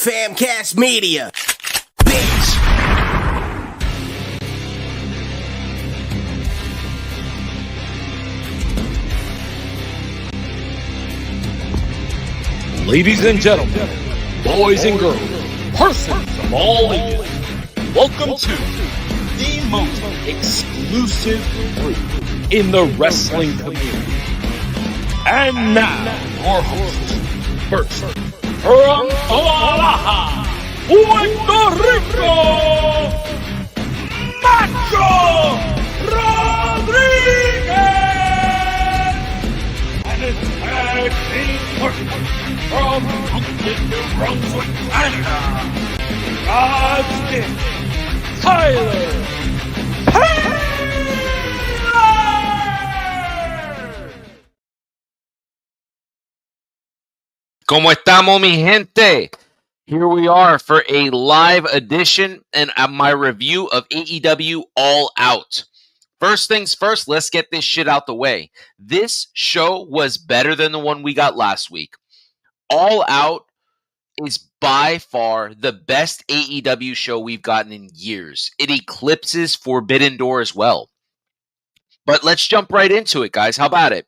Famcast Media, bitch. Ladies and gentlemen, boys and girls, persons of all ages, welcome to the most exclusive group in the wrestling community. And now, your hosts, first, from Guadalajara, Puerto Rico, Macho Rodriguez, and his tag team partner from New Brunswick, Canada, God's gift, Tyler Taylor! ¿Cómo estamos, mi gente? Here we are for a live edition and my review of AEW All Out. First things first, let's get this shit out the way. This show was better than the one we got last week. All Out is by far the best AEW show we've gotten in years. It eclipses Forbidden Door as well. But let's jump right into it, guys. How about it?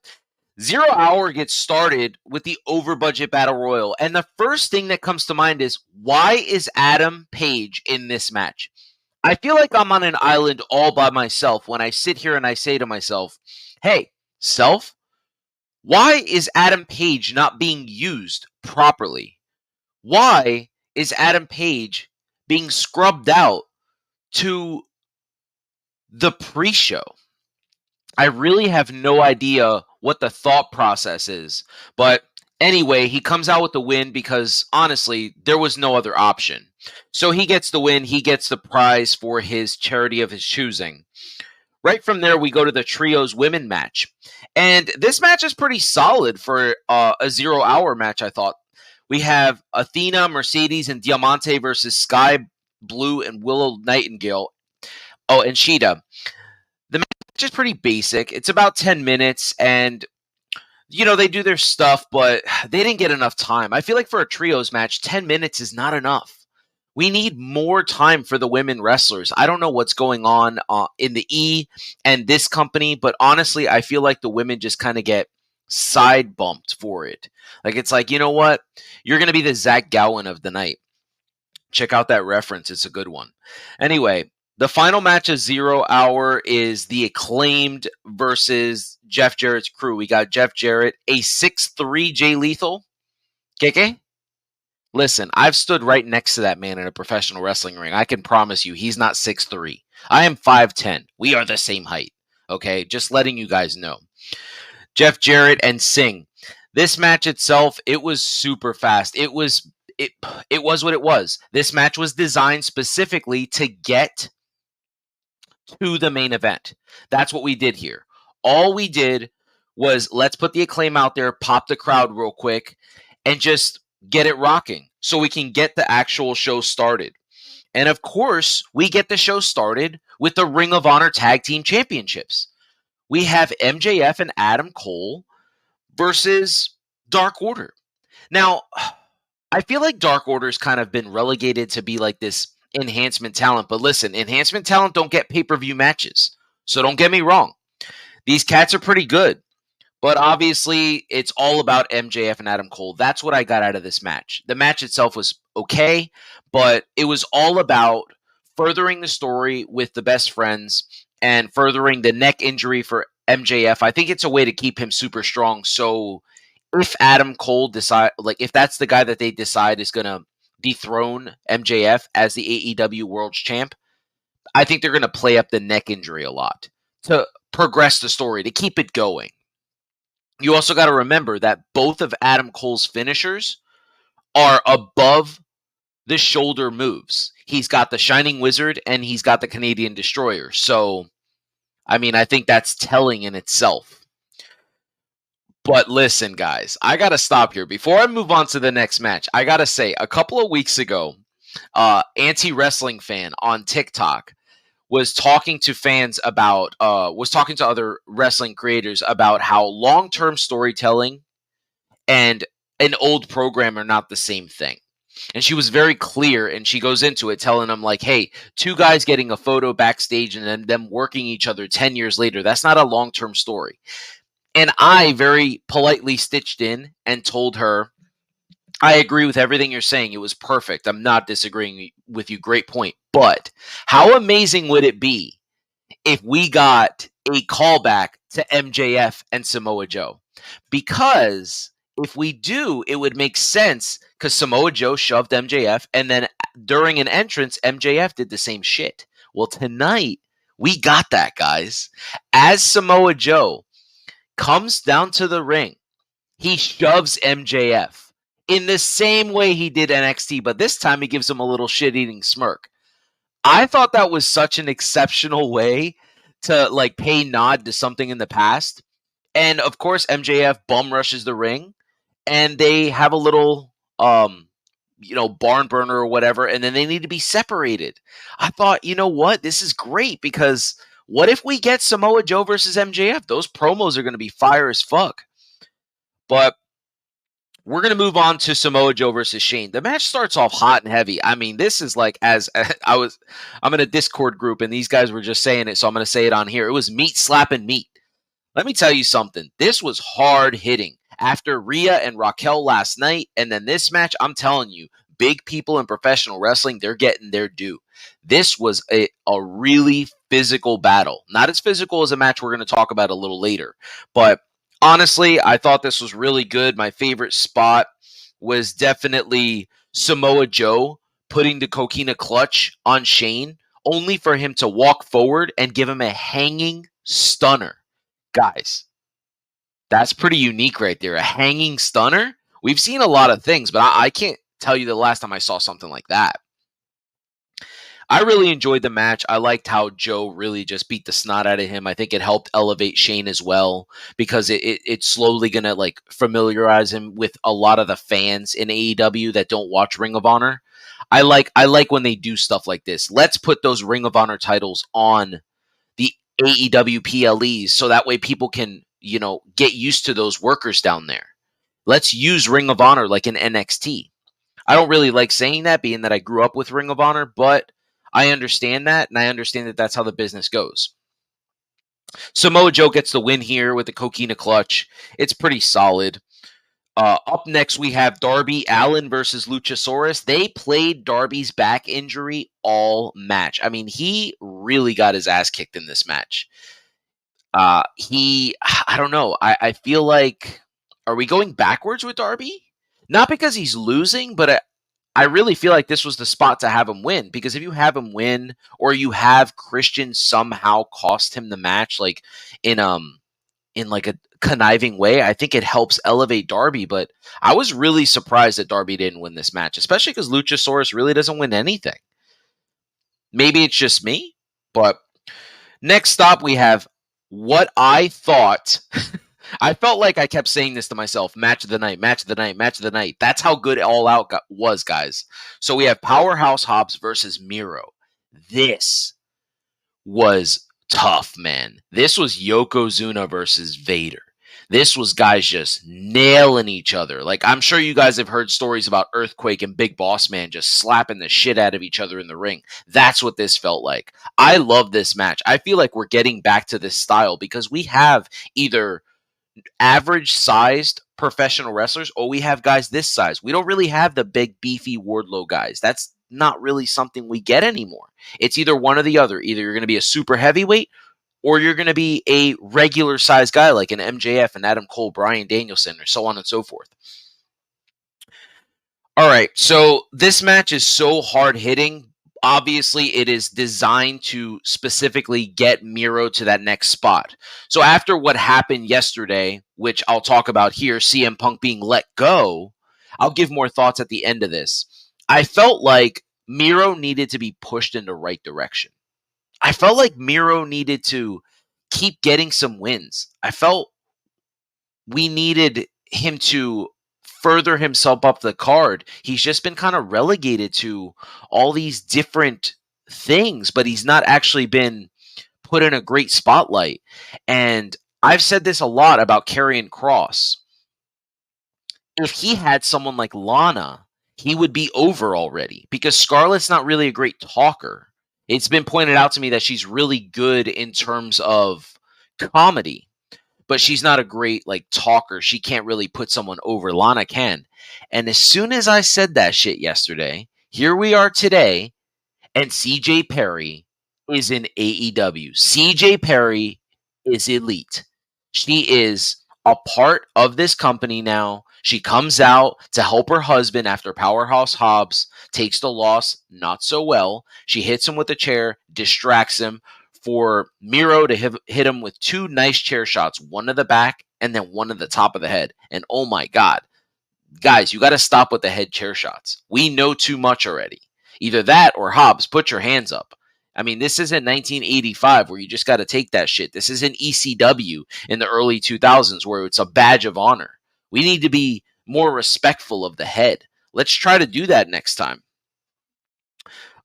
0 Hour gets started with the over-budget Battle Royal, and the first thing that comes to mind is, why is Adam Page in this match? I feel like I'm on an island all by myself when I sit here and I say to myself, hey, self, why is Adam Page not being used properly? Why is Adam Page being scrubbed out to the pre-show? I really have no idea what the thought process is. But anyway, he comes out with the win because, honestly, there was no other option. So he gets the win. He gets the prize for his charity of his choosing. Right from there, we go to the Trios Women match. And this match is pretty solid for a 0 Hour match, I thought. We have Athena, Mercedes, and Diamante versus Sky Blue and Willow Nightingale. Oh, and Sheeta. The match is pretty basic. It's about 10 minutes, and, you know, they do their stuff, but they didn't get enough time. I feel like for a trios match, 10 minutes is not enough. We need more time for the women wrestlers. I don't know what's going on in the E and this company, but honestly, I feel like the women just kind of get side bumped for it. Like, it's like, you know what? You're going to be the Zach Gowen of the night. Check out that reference. It's a good one. Anyway, the final match of 0 Hour is the Acclaimed versus Jeff Jarrett's crew. We got Jeff Jarrett, a 6'3" Jay Lethal. KK? Listen, I've stood right next to that man in a professional wrestling ring. I can promise you he's not 6'3". I am 5'10". We are the same height. Okay? Just letting you guys know. Jeff Jarrett and Singh. This match itself, it was super fast. It was what it was. This match was designed specifically to get to the main event. That's what we did here. All we did was, let's put the Acclaim out there, pop the crowd real quick, and just get it rocking so we can get the actual show started. And of course, we get the show started with the Ring of Honor Tag Team Championships. We have MJF and Adam Cole versus Dark Order. Now, I feel like Dark Order's kind of been relegated to be like this enhancement talent, but listen, enhancement talent don't get pay-per-view matches, so don't get me wrong. These cats are pretty good, but obviously it's all about MJF and Adam Cole. That's what I got out of this match. The match itself was okay, but it was all about furthering the story with the best friends and furthering the neck injury for MJF. I think it's a way to keep him super strong, so if Adam Cole if that's the guy that they decide is going to dethrone MJF as the AEW World Champ, I think they're going to play up the neck injury a lot to progress the story, to keep it going. You also got to remember that both of Adam Cole's finishers are above the shoulder moves. He's got the Shining Wizard and he's got the Canadian Destroyer. So, I mean, I think that's telling in itself. But listen, guys, I got to stop here. Before I move on to the next match, I got to say, a couple of weeks ago, Anti-Wrestling Fan on TikTok was talking to fans about, was talking to other wrestling creators about how long-term storytelling and an old program are not the same thing. And she was very clear, and she goes into it telling him, like, hey, two guys getting a photo backstage and then them working each other 10 years later, that's not a long-term story. And I very politely stitched in and told her, I agree with everything you're saying. It was perfect. I'm not disagreeing with you. Great point. But how amazing would it be if we got a callback to MJF and Samoa Joe? Because if we do, it would make sense because Samoa Joe shoved MJF, and then during an entrance, MJF did the same shit. Well, tonight, we got that, guys. As Samoa Joe comes down to the ring, he shoves MJF in the same way he did NXT, but this time he gives him a little shit-eating smirk. I thought that was such an exceptional way to like pay nod to something in the past. And of course, MJF bum rushes the ring, and they have a little barn burner or whatever, and then they need to be separated. I thought, you know what? This is great, because what if we get Samoa Joe versus MJF? Those promos are going to be fire as fuck. But we're going to move on to Samoa Joe versus Shane. The match starts off hot and heavy. I mean, this is like, I'm in a Discord group, and these guys were just saying it, so I'm going to say it on here. It was meat slapping meat. Let me tell you something. This was hard hitting. After Rhea and Raquel last night, and then this match, I'm telling you, big people in professional wrestling, they're getting their due. This was a really physical battle. Not as physical as a match we're going to talk about a little later. But honestly, I thought this was really good. My favorite spot was definitely Samoa Joe putting the coquina clutch on Shane, only for him to walk forward and give him a hanging stunner. Guys, that's pretty unique right there. A hanging stunner? We've seen a lot of things, but I can't tell you the last time I saw something like that. I really enjoyed the match. I liked how Joe really just beat the snot out of him. I think it helped elevate Shane as well, because it's slowly going to like familiarize him with a lot of the fans in AEW that don't watch Ring of Honor. I like when they do stuff like this. Let's put those Ring of Honor titles on the AEW PLEs so that way people can, get used to those workers down there. Let's use Ring of Honor like in NXT. I don't really like saying that, being that I grew up with Ring of Honor, but I understand that, and I understand that that's how the business goes. Samoa Joe gets the win here with the coquina clutch. It's pretty solid. Up next, we have Darby Allin versus Luchasaurus. They played Darby's back injury all match. I mean, he really got his ass kicked in this match. I don't know. I feel like, are we going backwards with Darby? Not because he's losing, but I really feel like this was the spot to have him win, because if you have him win, or you have Christian somehow cost him the match, like in like a conniving way, I think it helps elevate Darby. But I was really surprised that Darby didn't win this match, especially because Luchasaurus really doesn't win anything. Maybe it's just me, but next stop we have what I thought. I felt like I kept saying this to myself: match of the night, match of the night, match of the night. That's how good All Out was, guys. So we have Powerhouse Hobbs versus Miro. This was tough, man. This was Yokozuna versus Vader. This was guys just nailing each other. Like, I'm sure you guys have heard stories about Earthquake and Big Boss Man just slapping the shit out of each other in the ring. That's what this felt like. I love this match. I feel like we're getting back to this style because we have either average-sized professional wrestlers or we have guys this size. We don't really have the big, beefy Wardlow guys. That's not really something we get anymore. It's either one or the other. Either you're going to be a super heavyweight or you're going to be a regular size guy like an MJF and Adam Cole, Bryan Danielson, or so on and so forth. All right, so this match is so hard-hitting. Obviously, it is designed to specifically get Miro to that next spot. So after what happened yesterday, which I'll talk about here, CM Punk being let go, I'll give more thoughts at the end of this. I felt like Miro needed to be pushed in the right direction. I felt like Miro needed to keep getting some wins. I felt we needed him to further himself up the card. He's just been kind of relegated to all these different things, but he's not actually been put in a great spotlight. And I've said this a lot about Karrion Kross. If he had someone like Lana, he would be over already because Scarlett's not really a great talker. It's been pointed out to me that she's really good in terms of comedy, but she's not a great like talker. She can't really put someone over. Lana can. And as soon as I said that shit yesterday, here we are today, and CJ Perry is in AEW. CJ Perry is elite. She is a part of this company now. She comes out to help her husband after Powerhouse Hobbs takes the loss not so well. She hits him with a chair, distracts him for Miro to hit him with two nice chair shots, one to the back and then one to the top of the head. And oh my God, guys, you got to stop with the head chair shots. We know too much already. Either that or Hobbs, put your hands up. I mean, this isn't 1985 where you just got to take that shit. This isn't ECW in the early 2000s where it's a badge of honor. We need to be more respectful of the head. Let's try to do that next time.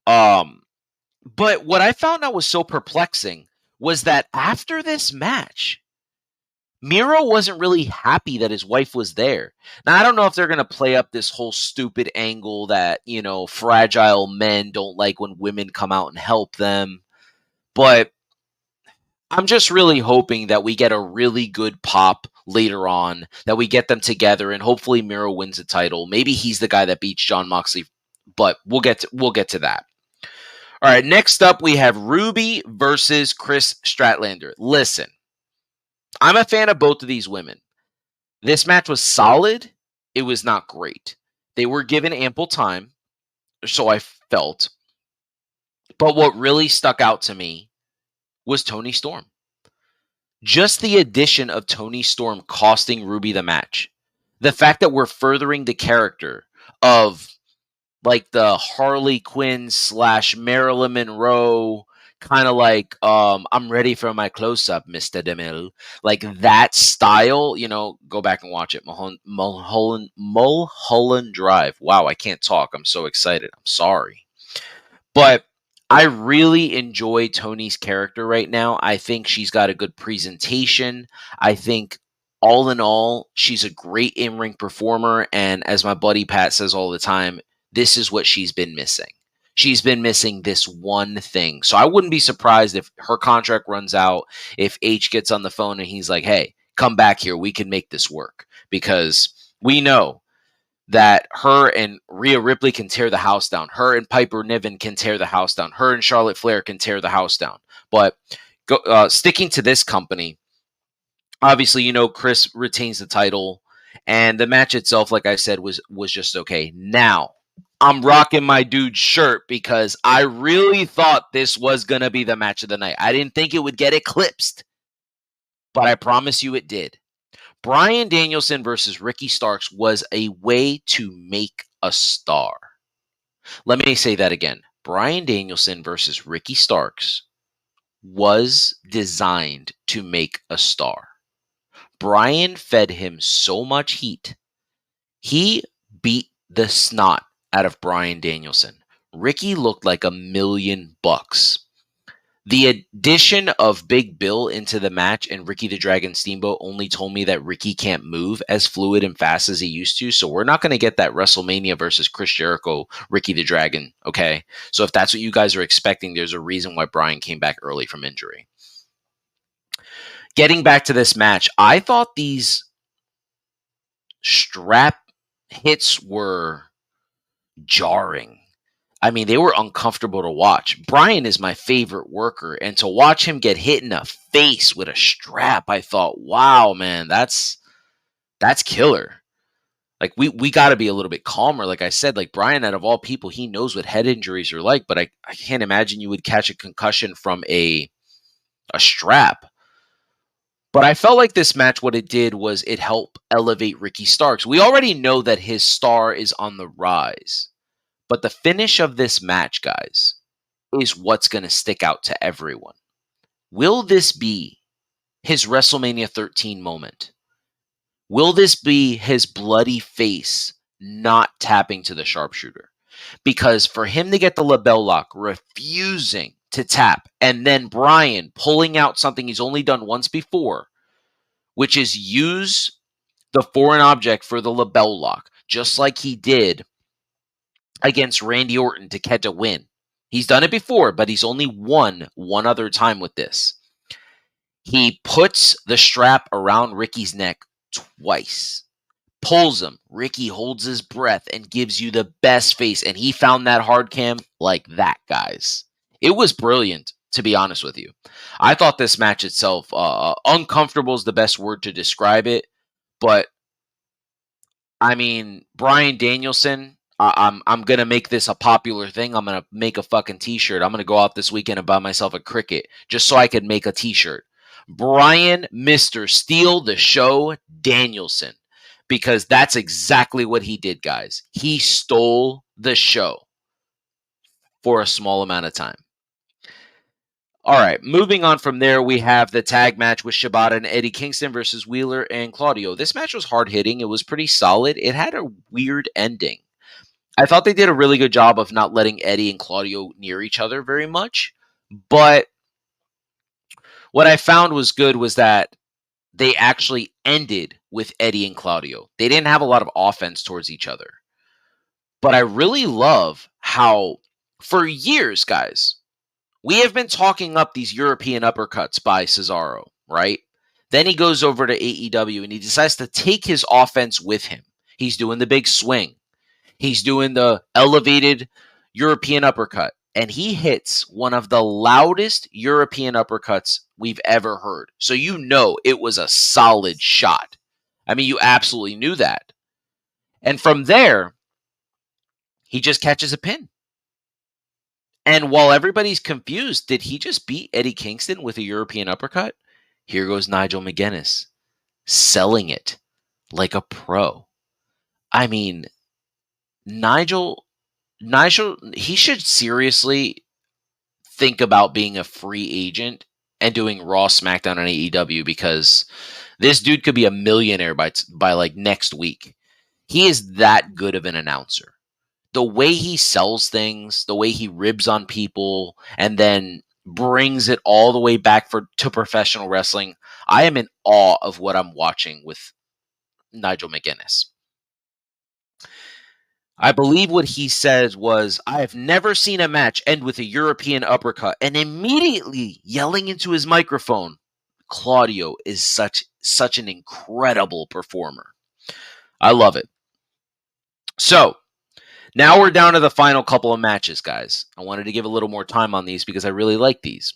But what I found out was so perplexing was that after this match, Miro wasn't really happy that his wife was there. Now, I don't know if they're going to play up this whole stupid angle that, you know, fragile men don't like when women come out and help them. But I'm just really hoping that we get a really good pop later on, that we get them together, and hopefully Miro wins the title. Maybe he's the guy that beats Jon Moxley, but we'll get to that. All right, next up we have Ruby versus Chris Statlander. Listen, I'm a fan of both of these women. This match was solid. It was not great. They were given ample time, so I felt. But what really stuck out to me was Toni Storm. Just the addition of Toni Storm costing Ruby the match. The fact that we're furthering the character of like the Harley Quinn / Marilyn Monroe, kind of like, I'm ready for my close-up, Mr. DeMille. Like that style, you know, go back and watch it. Mulholland Drive. Wow, I can't talk. I'm so excited. I'm sorry. But I really enjoy Toni's character right now. I think she's got a good presentation. I think all in all, she's a great in-ring performer. And as my buddy Pat says all the time, this is what she's been missing. She's been missing this one thing. So I wouldn't be surprised if her contract runs out, if H gets on the phone and he's like, hey, come back here. We can make this work. Because we know that her and Rhea Ripley can tear the house down. Her and Piper Niven can tear the house down. Her and Charlotte Flair can tear the house down. But sticking to this company, obviously, you know, Chris retains the title. And the match itself, like I said, was just okay. Now, I'm rocking my dude's shirt because I really thought this was going to be the match of the night. I didn't think it would get eclipsed, but I promise you it did. Bryan Danielson versus Ricky Starks was a way to make a star. Let me say that again. Bryan Danielson versus Ricky Starks was designed to make a star. Bryan fed him so much heat. He beat the snot out of Bryan Danielson. Ricky looked like $1,000,000. The addition of Big Bill into the match and Ricky the Dragon Steamboat only told me that Ricky can't move as fluid and fast as he used to. So we're not going to get that WrestleMania versus Chris Jericho, Ricky the Dragon. Okay. So if that's what you guys are expecting, there's a reason why Bryan came back early from injury. Getting back to this match, I thought these strap hits were jarring. I mean, they were uncomfortable to watch. Bryan is my favorite worker, and to watch him get hit in the face with a strap, I thought, wow, man, that's killer. Like, we got to be a little bit calmer. Like I said, like Bryan, out of all people, he knows what head injuries are like, but I can't imagine you would catch a concussion from a strap. But I felt like this match, what it did was it helped elevate Ricky Starks. We already know that his star is on the rise. But the finish of this match, guys, is what's going to stick out to everyone. Will this be his WrestleMania 13 moment? Will this be his bloody face not tapping to the sharpshooter? Because for him to get the LeBell Lock, refusing to tap, and then Bryan pulling out something he's only done once before, which is use the foreign object for the LeBell Lock, just like he did against Randy Orton to catch a win. He's done it before, but he's only won one other time with this. He puts the strap around Ricky's neck twice, pulls him. Ricky holds his breath and gives you the best face. And he found that hard cam like that, guys. It was brilliant, to be honest with you. I thought this match itself, uncomfortable is the best word to describe it. But, I mean, Bryan Danielson, I'm going to make this a popular thing. I'm going to make a fucking t-shirt. I'm going to go out this weekend and buy myself a cricket just so I could make a t-shirt. Bryan Mr. Steal the Show Danielson. Because that's exactly what he did, guys. He stole the show for a small amount of time. All right, moving on from there, we have the tag match with Shibata and Eddie Kingston versus Wheeler and Claudio. This match was hard-hitting. It was pretty solid. It had a weird ending. I thought they did a really good job of not letting Eddie and Claudio near each other very much. But what I found was good was that they actually ended with Eddie and Claudio. They didn't have a lot of offense towards each other. But I really love how, for years, guys, we have been talking up these European uppercuts by Cesaro, right? Then he goes over to AEW and he decides to take his offense with him. He's doing the big swing. He's doing the elevated European uppercut. And he hits one of the loudest European uppercuts we've ever heard. So you know it was a solid shot. I mean, you absolutely knew that. And from there, he just catches a pin. And while everybody's confused, did he just beat Eddie Kingston with a European uppercut? Here goes Nigel McGuinness, selling it like a pro. I mean, Nigel, he should seriously think about being a free agent and doing Raw, SmackDown, and AEW, because this dude could be a millionaire by like next week. He is that good of an announcer. The way he sells things, the way he ribs on people, and then brings it all the way back to professional wrestling. I am in awe of what I'm watching with Nigel McGuinness. I believe what he says was, I have never seen a match end with a European uppercut, and immediately yelling into his microphone, Claudio is such an incredible performer. I love it. So, now we're down to the final couple of matches, guys. I wanted to give a little more time on these because I really like these.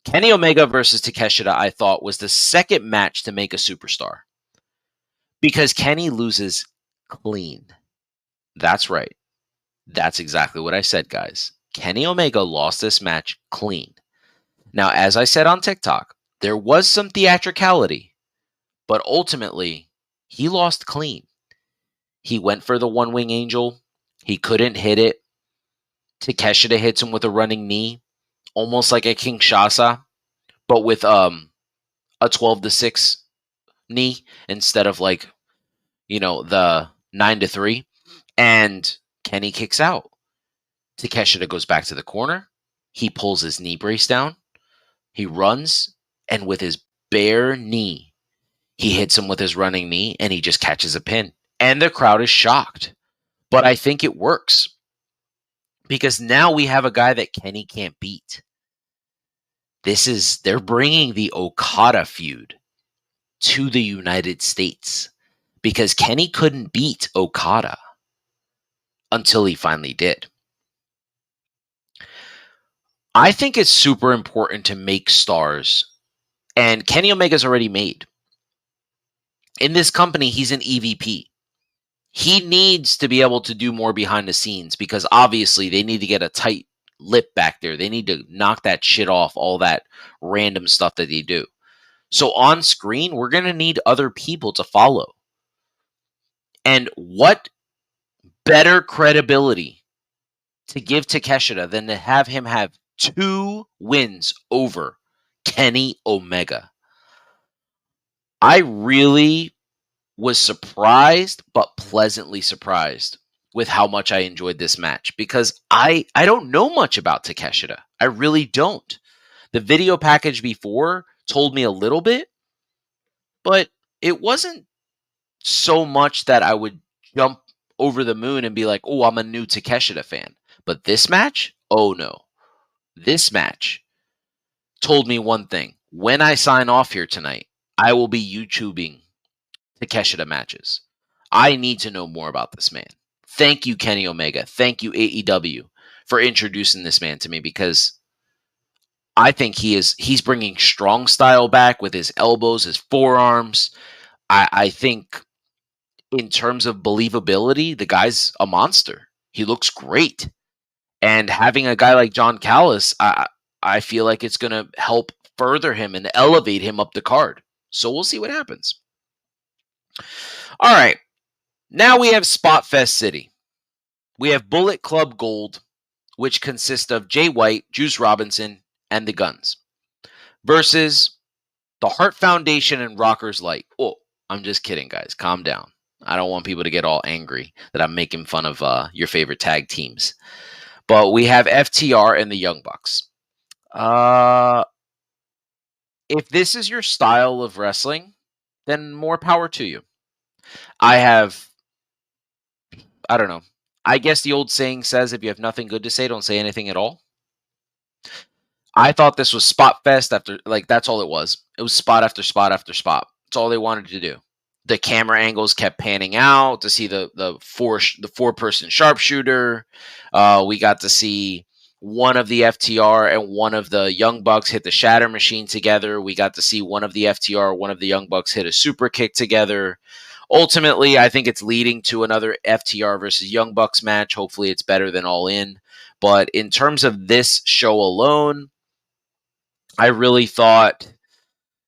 Kenny Omega versus Takeshita, I thought, was the second match to make a superstar. Because Kenny loses clean. That's right. That's exactly what I said, guys. Kenny Omega lost this match clean. Now, as I said on TikTok, there was some theatricality, but ultimately, he lost clean. He went for the one-wing angel. He couldn't hit it. Takeshita hits him with a running knee, almost like a Kinshasa, but with a 12-6 knee instead of the 9-3. And Kenny kicks out. Takeshita goes back to the corner. He pulls his knee brace down. He runs, and with his bare knee, he hits him with his running knee, and he just catches a pin. And the crowd is shocked. But I think it works. Because now we have a guy that Kenny can't beat. They're bringing the Okada feud to the United States. Because Kenny couldn't beat Okada until he finally did. I think it's super important to make stars. And Kenny Omega's already made. In this company, he's an EVP. He needs to be able to do more behind the scenes because obviously they need to get a tight lip back there. They need to knock that shit off, all that random stuff that they do. So on screen, we're going to need other people to follow. And what better credibility to give Takeshita than to have him have 2 wins over Kenny Omega? I really was surprised, but pleasantly surprised with how much I enjoyed this match because I don't know much about Takeshita. I really don't. The video package before told me a little bit, but it wasn't so much that I would jump over the moon and be like, oh, I'm a new Takeshita fan. But this match, oh no. This match told me one thing. When I sign off here tonight, I will be YouTubing Takeshita matches. I need to know more about this man. Thank you, Kenny Omega. Thank you, AEW, for introducing this man to me, because I think he's bringing strong style back with his elbows, his forearms. I think in terms of believability, the guy's a monster. He looks great. And having a guy like John Callis, I feel like it's going to help further him and elevate him up the card. So we'll see what happens. All right. Now we have Spot Fest City. We have Bullet Club Gold, which consists of Jay White, Juice Robinson, and the Guns, versus the Hart Foundation and Rockers Light. Oh, I'm just kidding, guys. Calm down. I don't want people to get all angry that I'm making fun of your favorite tag teams. But we have FTR and the Young Bucks. If this is your style of wrestling, then more power to you. I don't know. I guess the old saying says, if you have nothing good to say, don't say anything at all. I thought this was Spot Fest after, that's all it was. It was spot after spot after spot. That's all they wanted to do. The camera angles kept panning out to see the four-person sharpshooter. We got to see one of the FTR and one of the Young Bucks hit the Shatter Machine together. We got to see one of the FTR, one of the Young Bucks hit a super kick together. Ultimately, I think it's leading to another FTR versus Young Bucks match. Hopefully, it's better than All In. But in terms of this show alone, I really thought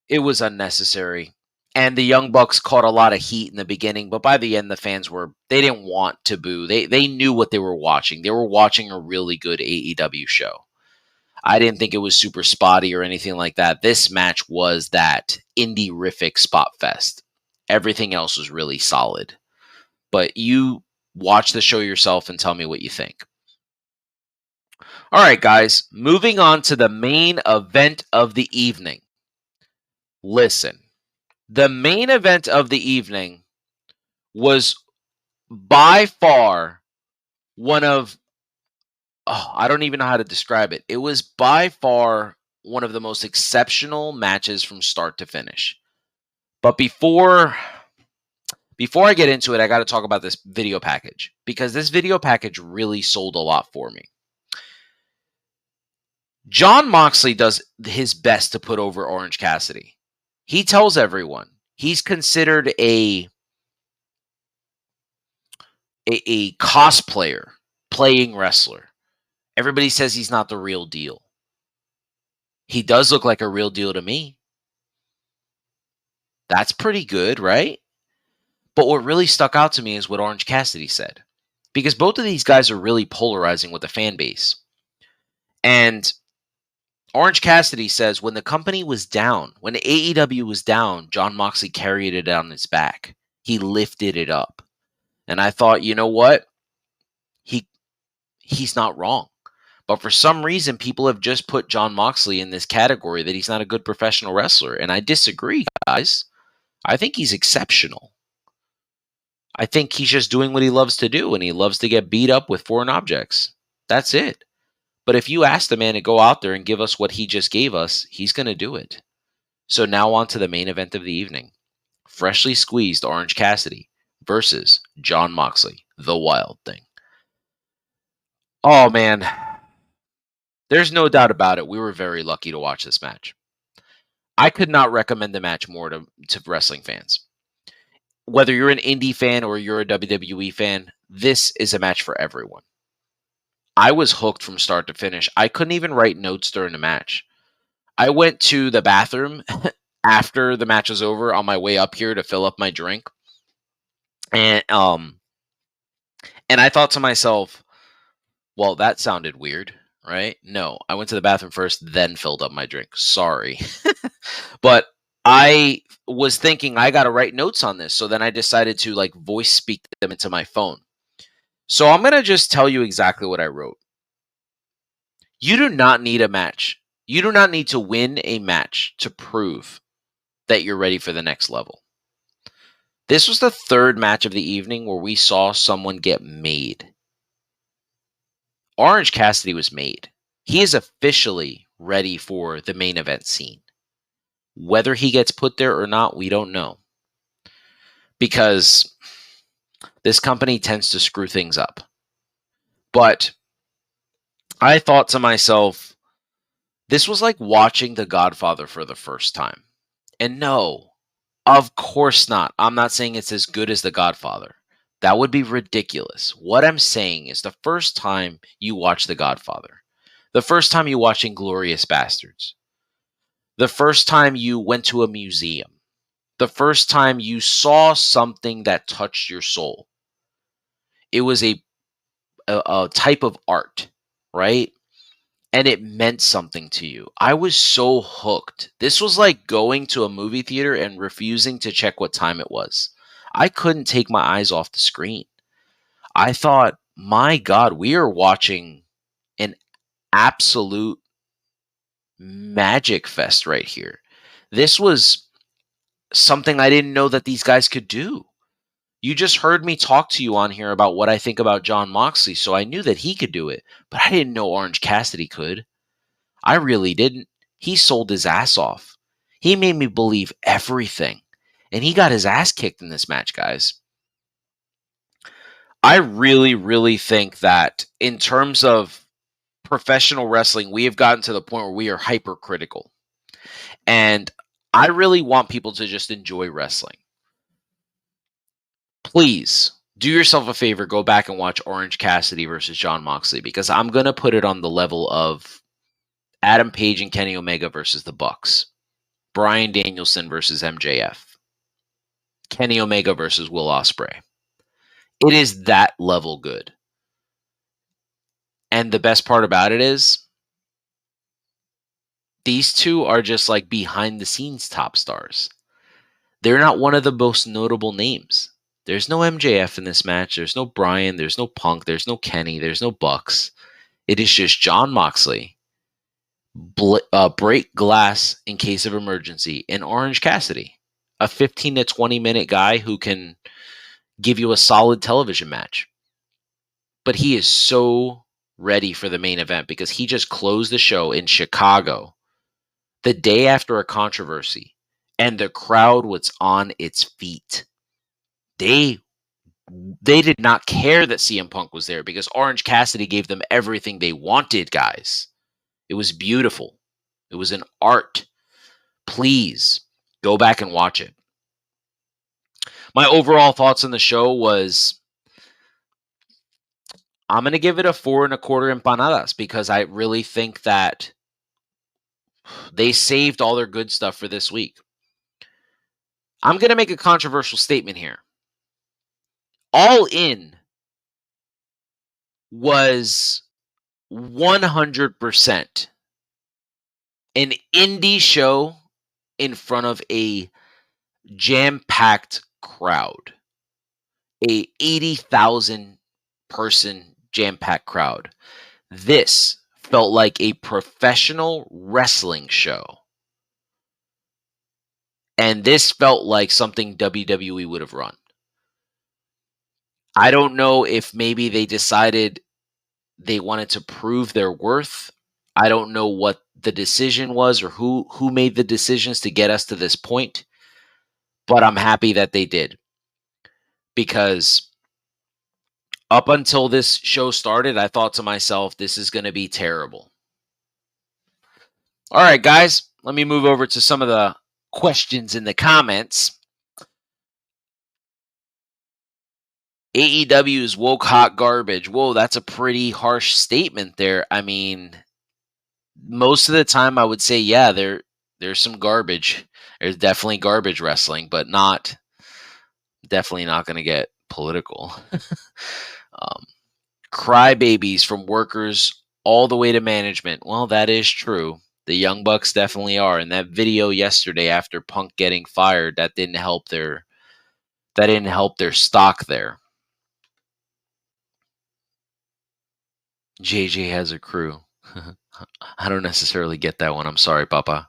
it was unnecessary. And the Young Bucks caught a lot of heat in the beginning, but by the end, the fans they didn't want to boo. They knew what they were watching. They were watching a really good AEW show. I didn't think it was super spotty or anything like that. This match was that indie-rific spot fest. Everything else was really solid. But you watch the show yourself and tell me what you think. All right, guys, moving on to the main event of the evening. Listen, the main event of the evening was by far one of, I don't even know how to describe it. It was by far one of the most exceptional matches from start to finish. But before I get into it, I got to talk about this video package, because this video package really sold a lot for me. Jon Moxley does his best to put over Orange Cassidy. He tells everyone he's considered a cosplayer playing wrestler. Everybody says he's not the real deal. He does look like a real deal to me. That's pretty good, right? But what really stuck out to me is what Orange Cassidy said, because both of these guys are really polarizing with the fan base. And Orange Cassidy says when the company was down, when AEW was down, Jon Moxley carried it on his back. He lifted it up. And I thought, you know what? He's not wrong. But for some reason, people have just put Jon Moxley in this category that he's not a good professional wrestler. And I disagree, guys. I think he's exceptional. I think he's just doing what he loves to do, and he loves to get beat up with foreign objects. That's it. But if you ask the man to go out there and give us what he just gave us, he's going to do it. So now on to the main event of the evening. Freshly squeezed Orange Cassidy versus Jon Moxley, the Wild Thing. Oh, man. There's no doubt about it. We were very lucky to watch this match. I could not recommend the match more to wrestling fans. Whether you're an indie fan or you're a WWE fan, this is a match for everyone. I was hooked from start to finish. I couldn't even write notes during the match. I went to the bathroom after the match was over on my way up here to fill up my drink. And I thought to myself, well, that sounded weird, right? No, I went to the bathroom first, then filled up my drink. Sorry. But I was thinking I got to write notes on this. So then I decided to voice speak them into my phone. So I'm going to just tell you exactly what I wrote. You do not need a match. You do not need to win a match to prove that you're ready for the next level. This was the third match of the evening where we saw someone get made. Orange Cassidy was made. He is officially ready for the main event scene. Whether he gets put there or not, we don't know. Because this company tends to screw things up. But I thought to myself, this was like watching The Godfather for the first time. And no, of course not. I'm not saying it's as good as The Godfather. That would be ridiculous. What I'm saying is the first time you watch The Godfather, the first time you watch Inglourious Bastards, the first time you went to a museum, the first time you saw something that touched your soul, it was a type of art, right? And it meant something to you. I was so hooked. This was like going to a movie theater and refusing to check what time it was. I couldn't take my eyes off the screen. I thought, my God, we are watching an absolute magic fest right here. This was something I didn't know that these guys could do. You just heard me talk to you on here about what I think about Jon Moxley, so I knew that he could do it, but I didn't know Orange Cassidy could. I really didn't. He sold his ass off. He made me believe everything, and he got his ass kicked in this match, guys. I really, really think that in terms of professional wrestling, we have gotten to the point where we are hypercritical. And I really want people to just enjoy wrestling. Please do yourself a favor, go back and watch Orange Cassidy versus Jon Moxley, because I'm going to put it on the level of Adam Page and Kenny Omega versus the Bucks, Bryan Danielson versus MJF, Kenny Omega versus Will Ospreay. It is that level good. And the best part about it is these two are just like behind the scenes top stars. They're not one of the most notable names. There's no MJF in this match. There's no Bryan. There's no Punk. There's no Kenny. There's no Bucks. It is just Jon Moxley, break glass in case of emergency, and Orange Cassidy, a 15 to 20 minute guy who can give you a solid television match. But he is so ready for the main event because he just closed the show in Chicago the day after a controversy, and the crowd was on its feet. They did not care that CM Punk was there because Orange Cassidy gave them everything they wanted, guys. It was beautiful. It was an art. Please go back and watch it. My overall thoughts on the show was I'm going to give it a 4.25 empanadas because I really think that they saved all their good stuff for this week. I'm going to make a controversial statement here. All In was 100% an indie show in front of a jam-packed crowd. A 80,000 person jam-packed crowd. This felt like a professional wrestling show. And this felt like something WWE would have run. I don't know if maybe they decided they wanted to prove their worth. I don't know what the decision was or who made the decisions to get us to this point. But I'm happy that they did. Because up until this show started, I thought to myself, this is going to be terrible. All right, guys, let me move over to some of the questions in the comments. AEW is woke hot garbage. Whoa, that's a pretty harsh statement there. I mean, most of the time I would say, yeah, there's some garbage. There's definitely garbage wrestling, but definitely not going to get political. Crybabies from workers all the way to management. Well, that is true. The Young Bucks definitely are. And that video yesterday after Punk getting fired, that didn't help their stock there. JJ has a crew. I don't necessarily get that one. I'm sorry, Papa.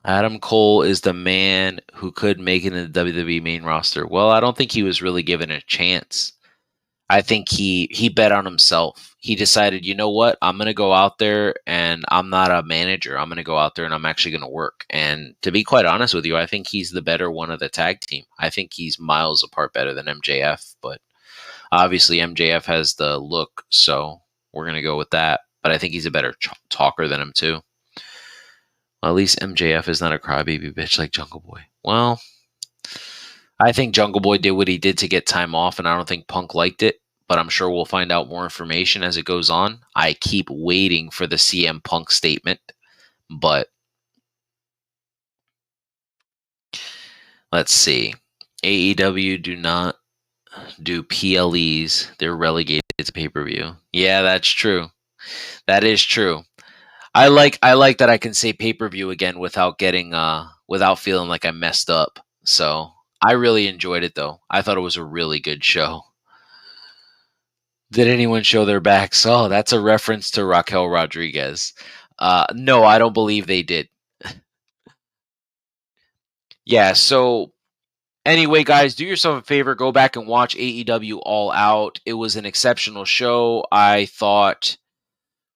Adam Cole is the man who could make it in the WWE main roster. Well, I don't think he was really given a chance. I think he bet on himself. He decided, you know what? I'm going to go out there and I'm not a manager. I'm going to go out there and I'm actually going to work. And to be quite honest with you, I think he's the better one of the tag team. I think he's miles apart better than MJF, but obviously MJF has the look, so we're going to go with that. But I think he's a better talker than him too. Well, at least MJF is not a crybaby bitch like Jungle Boy. Well, I think Jungle Boy did what he did to get time off, and I don't think Punk liked it, but I'm sure we'll find out more information as it goes on. I keep waiting for the CM Punk statement, but let's see. AEW do not do PLEs. They're relegated to pay-per-view. Yeah, that's true. That is true. I like that I can say pay-per-view again without getting without feeling like I messed up. So I really enjoyed it, though. I thought it was a really good show. Did anyone show their backs? Oh, that's a reference to Raquel Rodriguez. No, I don't believe they did. Yeah, so anyway, guys, do yourself a favor. Go back and watch AEW All Out. It was an exceptional show. I thought,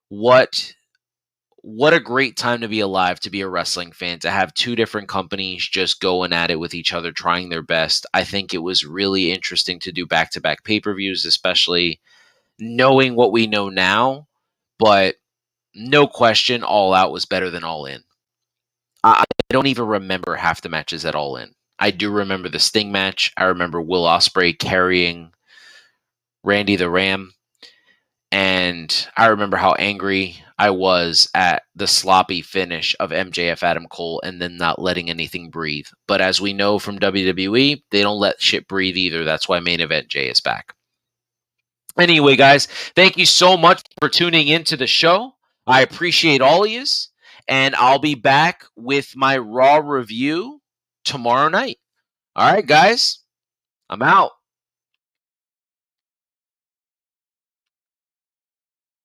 what a great time to be alive, to be a wrestling fan, to have two different companies just going at it with each other, trying their best. I think it was really interesting to do back-to-back pay-per-views, especially knowing what we know now. But no question, All Out was better than All In. I don't even remember half the matches at All In. I do remember the Sting match. I remember Will Ospreay carrying Randy the Ram. And I remember how angry I was at the sloppy finish of MJF Adam Cole and then not letting anything breathe. But as we know from WWE, they don't let shit breathe either. That's why Main Event Jay is back. Anyway, guys, thank you so much for tuning into the show. I appreciate all of yous. And I'll be back with my Raw review tomorrow night. All right, guys, I'm out.